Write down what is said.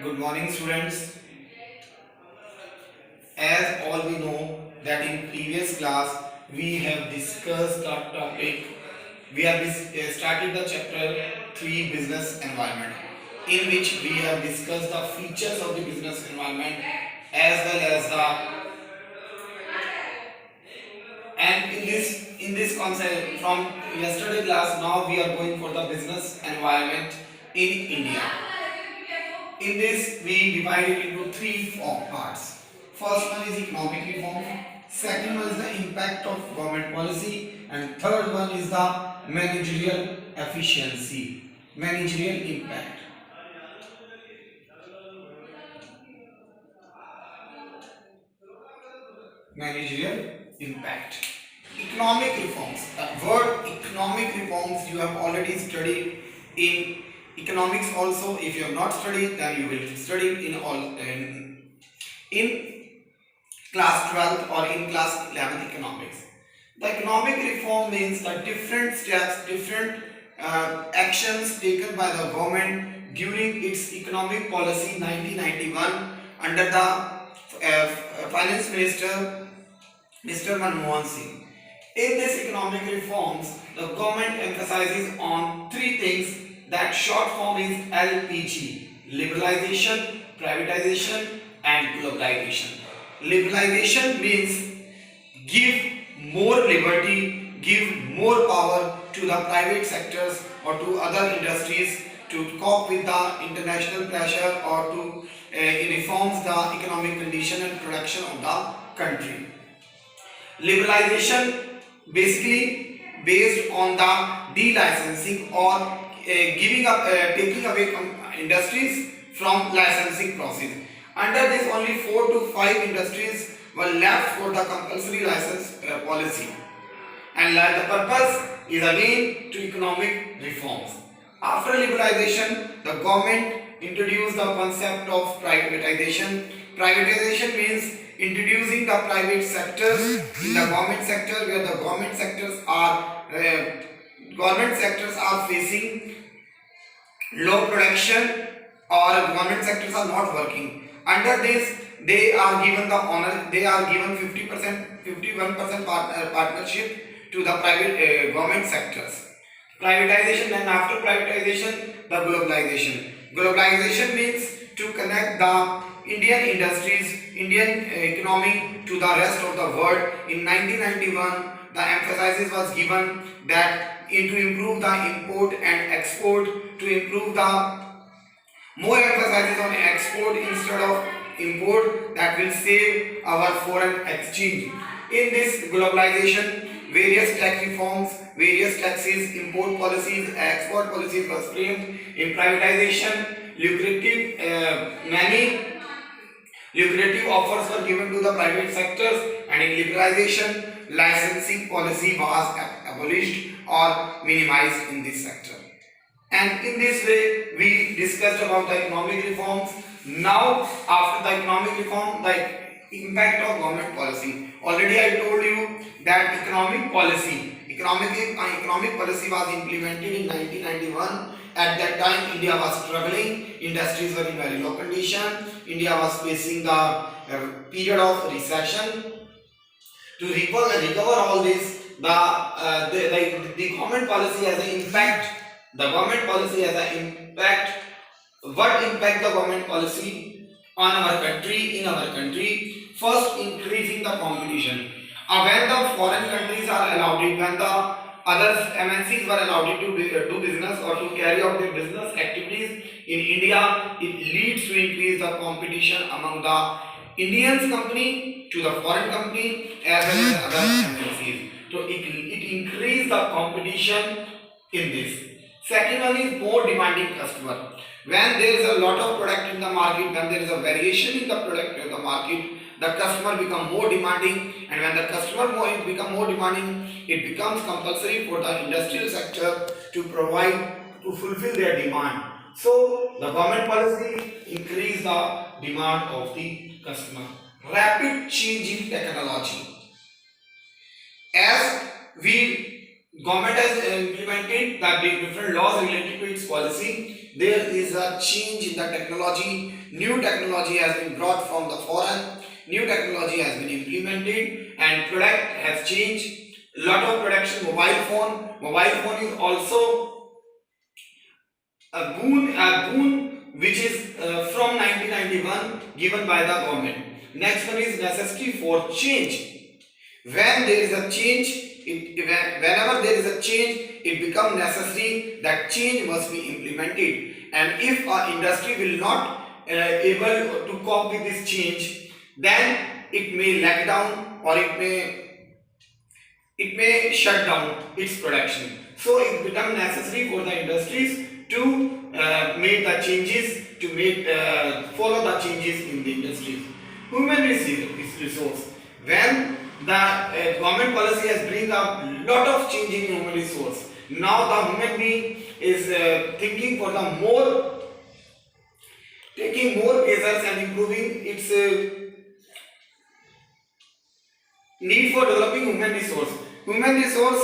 Good morning, students. As all we know that in previous class we have discussed the topic. We have started the chapter 3 business environment, in which we have discussed the features of the business environment as well as the and in this concept from yesterday class. Now we are going for the business environment in India. In this, we divide it into three parts. First one is economic reform, second one is the impact of government policy, and third one is the managerial efficiency, managerial impact. Managerial impact. Economic reforms. The word economic reforms you have already studied in economics also. If you have not studied, then you will study in class 12th or in class 11th economics. The economic reform means the different steps, different actions taken by the government during its economic policy 1991 under the finance minister Mr. Manmohan Singh. In this economic reforms, the government emphasizes on three things. That short form is LPG: liberalization, privatization, and globalization. Liberalization means give more liberty, give more power to the private sectors or to other industries to cope with the international pressure or to reforms the economic condition and production of the country. Liberalization basically based on the delicensing or giving up, taking away industries from licensing process. Under this, only 4 to 5 industries were left for the compulsory license policy, and the purpose is again to economic reforms. After liberalization, the government introduced the concept of privatization. Privatization means introducing the private sectors in the government sector, where the government sectors are facing low production or government sectors are not working. Under this, they are given the honor. They are given 50%, 51% partnership to the private government sectors. Privatization, and after privatization, the globalization. Globalization means to connect the Indian industries, Indian economy to the rest of the world. In 1991, the emphasis was given that to improve the import and export, to improve the more emphasis on export instead of import, that will save our foreign exchange. In this globalization, various tax reforms, various taxes, import policies, export policies was framed. In privatization, many lucrative offers were given to the private sectors, and in liberalization, licensing policy was abolished or minimized in this sector. And in this way, we discussed about the economic reforms. Now, after the economic reform, the impact of government policy. Already I told you that economic policy was implemented in 1991. At that time, India was struggling. Industries were in very low condition. India was facing the period of recession. To recover all this, the government policy has an impact. The government policy has an impact. What impact the government policy on our country? In our country, first, increasing the competition. When the foreign countries are allowed it, when the other MNCs were allowed to do business or to carry out their business activities in India, it leads to increase the competition among the Indian company to the foreign company as well as other MNCs. So it increases the competition in this. Second one is more demanding customer. When there is a lot of product in the market, when there is a variation in the product in the market, the customer become more demanding, and when the customer become more demanding, it becomes compulsory for the industrial sector to fulfill their demand. So the government policy increase the demand of the customer. Rapid change in technology. As we government has implemented the different laws related to its policy, there is a change in the technology. New technology has been brought from the foreign. New technology has been implemented and product has changed. Lot of production. Mobile phone is also a boon which is from 1991 given by the government. Next one is necessity for change. When there is a change, whenever there is a change, it becomes necessary that change must be implemented. And if our industry will not able to cope with this change, then it may lag down or it may shut down its production. So it becomes necessary for the industries to make the changes, to make follow the changes in the industries. Human resource. When the government policy has bring up lot of change in human resource. Now the human being is thinking for the taking more measures and improving its need for developing human resource. Human resource